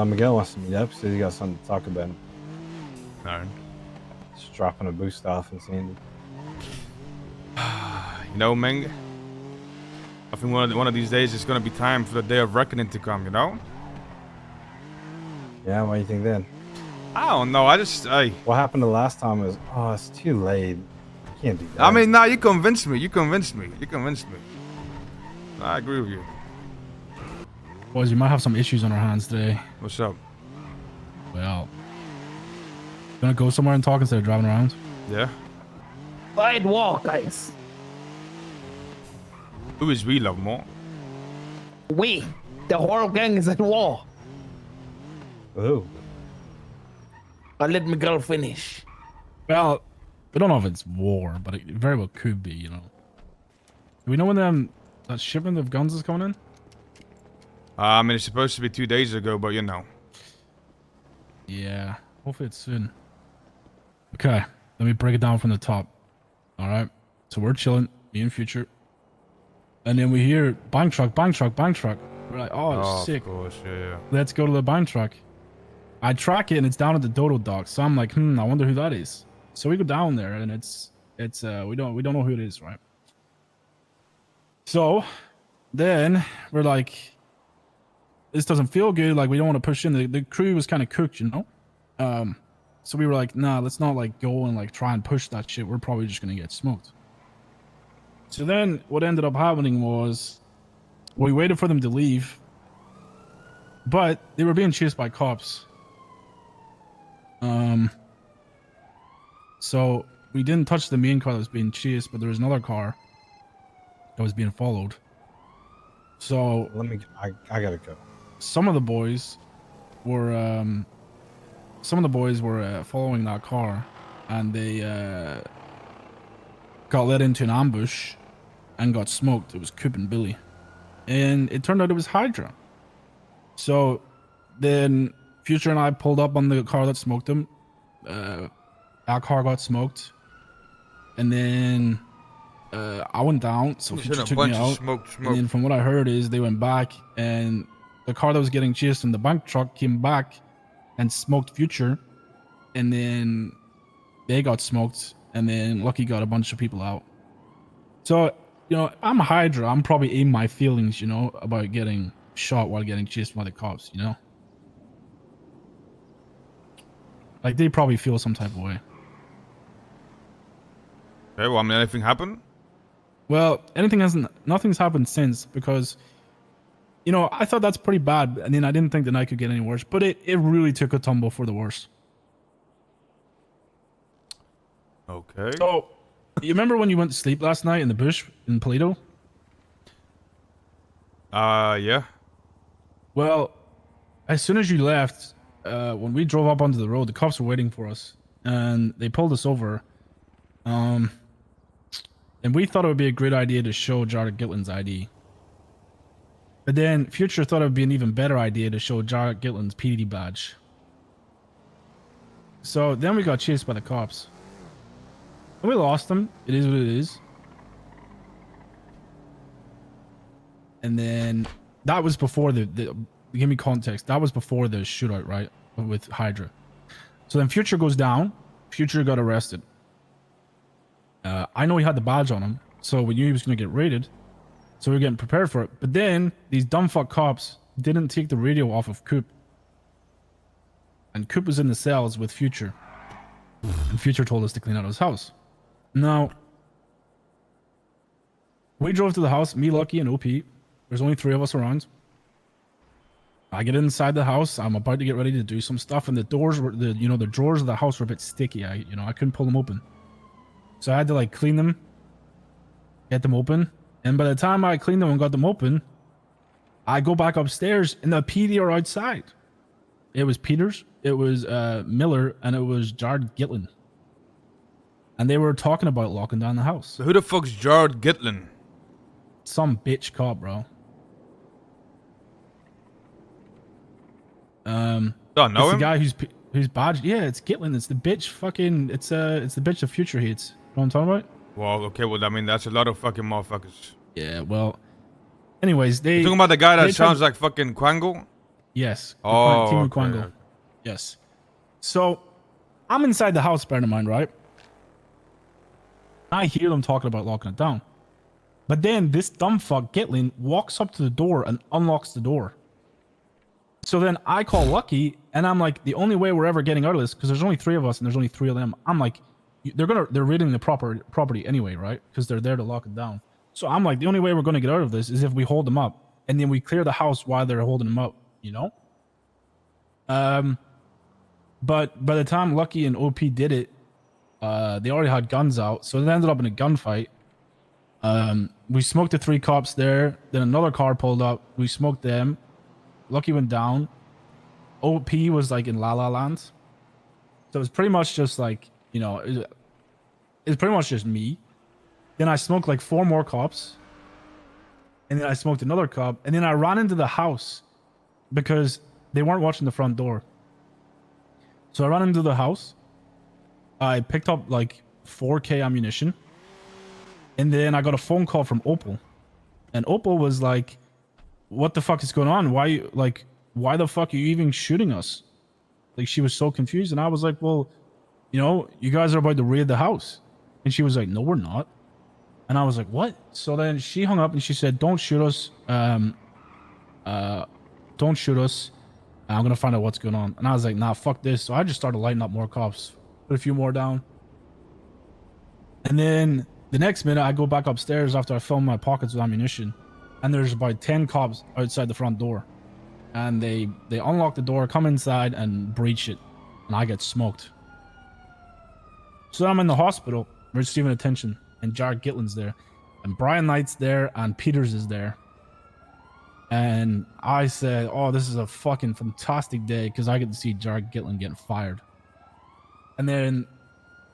Miguel wants to meet up, so he got something to talk about. No. Just dropping a boost off in Sandy. You know, Meng, I think one of these days it's gonna be time for the day of reckoning to come, you know? Yeah, what do you think then? I don't know, What happened the last time was, oh, it's too late. You can't do that. I mean, nah, you convinced me. I agree with you. Boys, we might have some issues on our hands today. What's up? Well, gonna go somewhere and talk instead of driving around? Yeah? I'd walk, guys. Who is we, love more? We, the whole gang is at war. Oh. I'll let Miguel finish. Well, we don't know if it's war, but it very well could be, you know. Do we know when that shipment of guns is coming in? I mean, it's supposed to be 2 days ago, but you know. Yeah, hopefully it's soon. Okay, let me break it down from the top. All right, so we're chilling, me and Future. And then we hear bank truck, bank truck, bank truck. We're like, oh, sick. Of course, yeah. Let's go to the bank truck. I track it and it's down at the Dodo dock. So I'm like, I wonder who that is. So we go down there and it's we don't know who it is, right? So then we're like, this doesn't feel good. Like we don't want to push in. The crew was kind of cooked, you know? So we were like, nah, let's not like go and like try and push that shit. We're probably just going to get smoked. So then what ended up happening was we waited for them to leave, but they were being chased by cops. So we didn't touch the main car that was being chased, but there was another car that was being followed. So I gotta go. Some of the boys were following that car, and they got led into an ambush and got smoked. It was Coop and Billy, and it turned out it was Hydra. So then Future and I pulled up on the car that smoked them. Our car got smoked, and then I went down. So Future took me out. Smoke. And then from what I heard is they went back, and the car that was getting chased in the bank truck came back and smoked Future, and then they got smoked, and then Lucky got a bunch of people out. So, you know, I'm Hydra. I'm probably in my feelings, you know, about getting shot while getting chased by the cops, you know? Like, they probably feel some type of way. Okay, well, I mean, anything happened? Well, nothing's happened since, because, you know, I thought that's pretty bad, and then I didn't think the night could get any worse, but it really took a tumble for the worse. Okay. So, you remember when you went to sleep last night in the bush in Polito? Yeah. Well, as soon as you left, when we drove up onto the road, the cops were waiting for us, and they pulled us over. And we thought it would be a great idea to show Jared Gitlin's ID. But then Future thought it would be an even better idea to show Jared Gitlin's PD badge. So then we got chased by the cops. And we lost them. It is what it is. And then that was before give me context. That was before the shootout, right? With Hydra. So then Future goes down. Future got arrested. I know he had the badge on him, so we knew he was going to get raided. So we were getting prepared for it. But then these dumbfuck cops didn't take the radio off of Coop. And Coop was in the cells with Future. And Future told us to clean out his house. Now, we drove to the house, me, Lucky, and OP. There's only 3 of us around. I get inside the house. I'm about to get ready to do some stuff, and the doors were the drawers of the house were a bit sticky. I couldn't pull them open. So I had to like clean them, get them open. And by the time I cleaned them and got them open, I go back upstairs and the PD are outside. It was Peters, it was Miller, and it was Jared Gitlin. And they were talking about locking down the house. So who the fuck's Jared Gitlin? Some bitch cop, bro. Don't know it's him? the guy who's badged. Yeah, it's Gitlin. It's the bitch fucking, it's the bitch the Future hates. You know what I'm talking about? Well, okay, well, I mean, that's a lot of fucking motherfuckers. Yeah, well, anyways, You're talking about the guy that sounds like fucking Quangle? Yes. Oh, Team okay. Quango. Yes. So I'm inside the house, bear in mind, right? I hear them talking about locking it down. But then this dumb fuck, Gitlin, walks up to the door and unlocks the door. So then I call Lucky, and I'm like, the only way we're ever getting out of this, because there's only 3 of us and there's only 3 of them. I'm like, they're raiding the property anyway, right? Because they're there to lock it down. So I'm like, the only way we're going to get out of this is if we hold them up, and then we clear the house while they're holding them up, you know? But by the time Lucky and OP did it, they already had guns out, so it ended up in a gunfight. We smoked the 3 cops there. Then another car pulled up. We smoked them. Lucky went down. OP was like in La La Land. So it was pretty much just like, you know, it's pretty much just me. Then I smoked like 4 more cops. And then I smoked another cop. And then I ran into the house because they weren't watching the front door. So I ran into the house. I picked up like 4K ammunition. And then I got a phone call from Opal. And Opal was like, what the fuck is going on? Why the fuck are you even shooting us? Like, she was so confused. And I was like, well, you know, you guys are about to raid the house. And she was like, no, we're not. And I was like, what? So then she hung up and she said, don't shoot us. Don't shoot us. I'm going to find out what's going on. And I was like, nah, fuck this. So I just started lighting up more cops. Put a few more down. And then the next minute, I go back upstairs after I fill my pockets with ammunition. And there's about 10 cops outside the front door. And they unlock the door, come inside, and breach it. And I get smoked. So I'm in the hospital, receiving attention. And Jared Gitlin's there. And Brian Knight's there, and Peters is there. And I said, oh, this is a fucking fantastic day, because I get to see Jared Gitlin getting fired. And then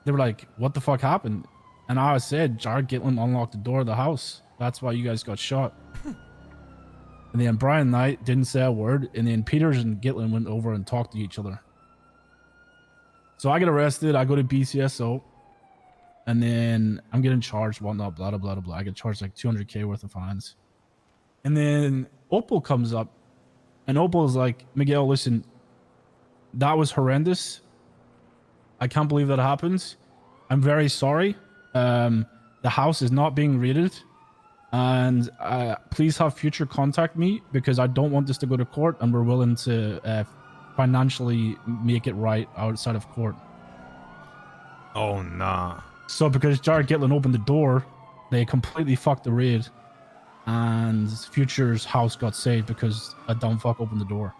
they were like, what the fuck happened? And I said, Jared Gitlin unlocked the door of the house. That's why you guys got shot. And then Brian Knight didn't say a word. And then Peters and Gitlin went over and talked to each other. So I get arrested. I go to BCSO. And then I'm getting charged, whatnot, blah, blah, blah, blah. I get charged like 200K worth of fines. And then Opal comes up. And Opal is like, Miguel, listen, that was horrendous. I can't believe that happened. I'm very sorry. The house is not being raided. And please have Future contact me, because I don't want this to go to court, and we're willing to financially make it right outside of court. Oh, nah. So because Jared Gitlin opened the door, they completely fucked the raid, and Future's house got saved because a dumb fuck opened the door.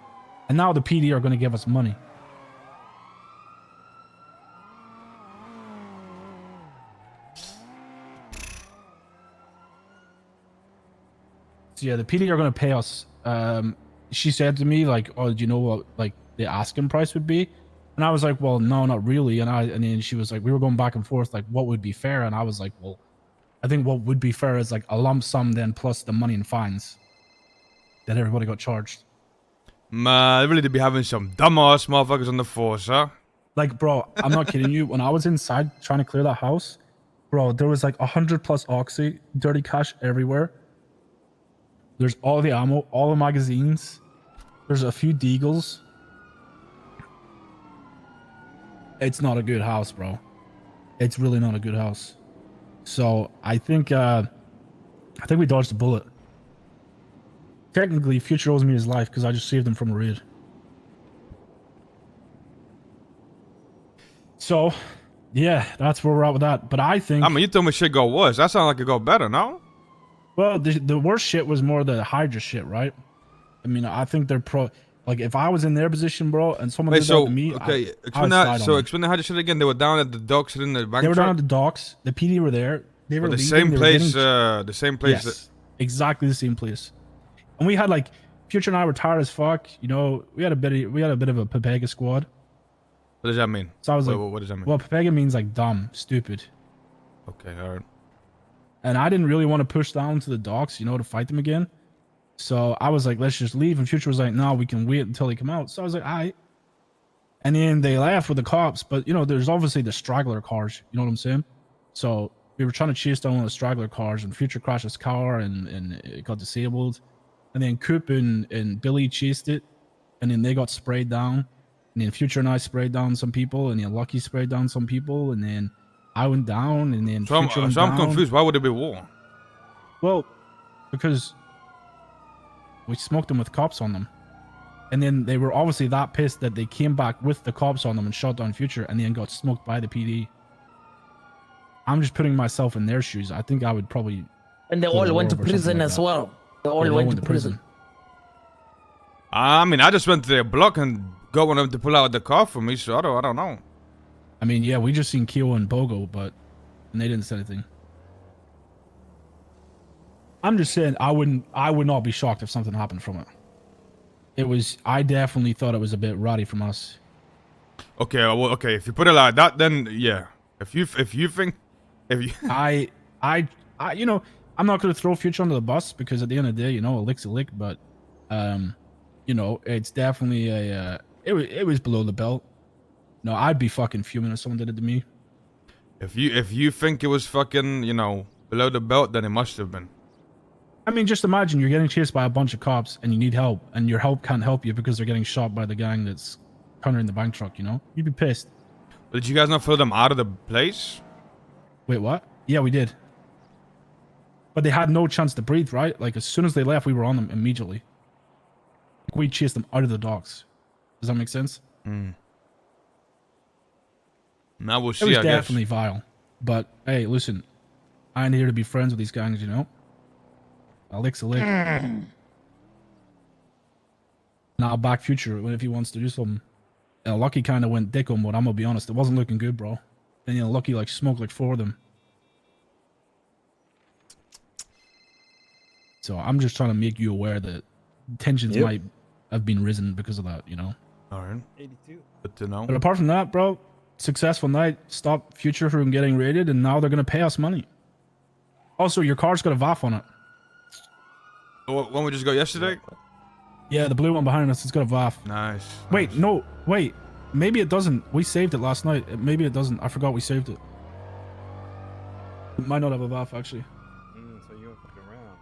And now the PD are going to give us money. So yeah, the PD are going to pay us. She said to me, like, oh, do you know what like the asking price would be? And I was like, well, no, not really. And then she was like, we were going back and forth, like, what would be fair? And I was like, well, I think what would be fair is like a lump sum then plus the money and fines that everybody got charged. Man, they really did be having some dumbass motherfuckers on the force, huh? Like, bro, I'm not kidding you. When I was inside trying to clear that house, bro, there was like 100 plus oxy, dirty cash everywhere. There's all the ammo, all the magazines. There's a few deagles. It's not a good house, bro. It's really not a good house. So I think we dodged a bullet. Technically, Future owes me his life because I just saved him from a raid. So, yeah, that's where we're at with that. But I think... I mean, you told me shit got worse. That sounds like it got better, no? Well, the worst shit was more the Hydra shit, right? I mean, I think they're like, if I was in their position, bro, and someone did that to me, okay, explain the Hydra shit again. They were down at the docks in the bank. They were down at the docks. The PD were there. They were the leaving, same they were place. getting... The same place. Yes, exactly the same place. And we had like Future and I were tired as fuck. You know, we had a bit of a Pepega squad. What does that mean? So I was like, what does that mean? Well, Pepega means like dumb, stupid. Okay, all right. And I didn't really want to push down to the docks, you know, to fight them again. So I was like, let's just leave. And Future was like, no, we can wait until they come out. So I was like, all right. And then they left with the cops. But, you know, there's obviously the straggler cars. You know what I'm saying? So we were trying to chase down one of the straggler cars, and Future crashed his car and it got disabled. And then Coop and Billy chased it. and then they got sprayed down, and then Future and I sprayed down some people, and then Lucky sprayed down some people, and then I went down, and then So Future went I'm down. confused. Why would it be war? Well, because we smoked them with cops on them. And then they were obviously that pissed that they came back with the cops on them and shot down Future and then got smoked by the PD. I'm just putting myself in their shoes. I think I would probably... And they go all to went to war or something prison like as that. well. They all Yeah, they went to prison. I mean, I just went to their block and got one of them to pull out the car for me, so I don't know. I mean, yeah, we just seen Keo and Bogo, and they didn't say anything. I'm just saying I would not be shocked if something happened from it. I definitely thought it was a bit ratty from us. Okay, well, okay, if you put it like that, then yeah. If you think, I, you know, I'm not going to throw Future under the bus because at the end of the day, you know, a lick's a lick, but, you know, it's definitely it was below the belt. No, I'd be fucking fuming if someone did it to me. if you think it was fucking, you know, below the belt, then it must have been. I mean, just imagine you're getting chased by a bunch of cops and you need help, and your help can't help you because they're getting shot by the gang that's countering the bank truck, you know? You'd be pissed. Did you guys not throw them out of the place? Wait, what? Yeah, we did. But they had no chance to breathe, right? Like, as soon as they left, we were on them immediately. We chased them out of the docks. Does that make sense? Now we'll It see, was I guess. definitely vile. But, hey, listen. I ain't here to be friends with these gangs, you know? A lick's a lick. And I'll back Future if he wants to do something. Lucky kind of went dicko mode, I'm gonna be honest. It wasn't looking good, bro. And, you know, Lucky, like, smoked, like, 4 of them. So I'm just trying to make you aware that tensions might have been risen because of that, you know? Alright. 82. Good to know. But apart from that, bro, successful night. Stop Future from getting raided, and now they're gonna pay us money. Also, your car's got a VAF on it. One we just got yesterday? Yeah, the blue one behind us, it's got a VAF. Nice. Wait, nice. no, wait. Maybe it doesn't. We saved it last night. Maybe it doesn't. I forgot we saved it. It might not have a VAF, actually. So you went fucking around.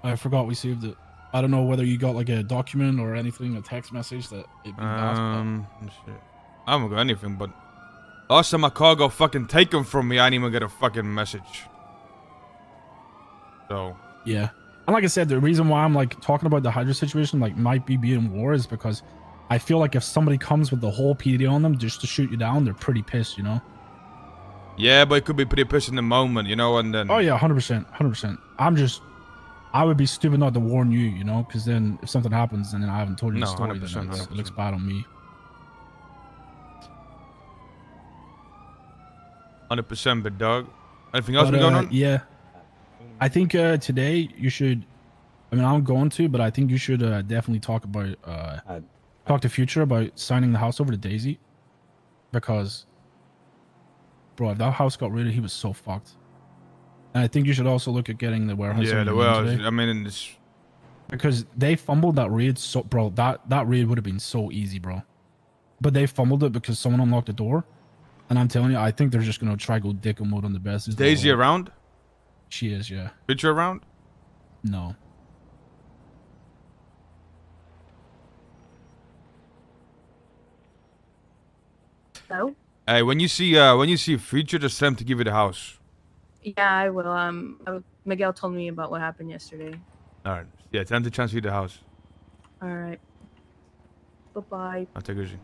I forgot we saved it. I don't know whether you got like a document or anything, a text message that it been VAF. Shit. I haven't got anything, but last time my car got fucking taken from me, I didn't even get a fucking message. So. Yeah. And like I said, the reason why I'm like talking about the Hydra situation, like might be being war, is because I feel like if somebody comes with the whole PD on them just to shoot you down, they're pretty pissed, you know? Yeah, but it could be pretty pissed in the moment, you know, and then... Oh yeah, 100%, 100%. I would be stupid not to warn you, you know, because then if something happens and then I haven't told you the No, story, 100%, then it looks bad on me. 100%, big dog. Anything else But, been going on? yeah. I think today you should, I mean, I'm going to, but I think you should definitely talk about, talk to Future about signing the house over to Daisy. Because, bro, if that house got raided, he was so fucked. And I think you should also look at getting the warehouse. Yeah, the warehouse. I mean, it's... Because they fumbled that raid, so, bro, that raid would have been so easy, bro. But they fumbled it because someone unlocked the door. And I'm telling you, I think they're just going to try go dicko mode on the best. Is Daisy around? She is, yeah. Picture around? No. Hello? Hey, when you see Future, just tell him to give you the house. Yeah, I will. Miguel told me about what happened yesterday. All right. Yeah, tell him to transfer you the house. All right. Bye-bye. I'll take it easy.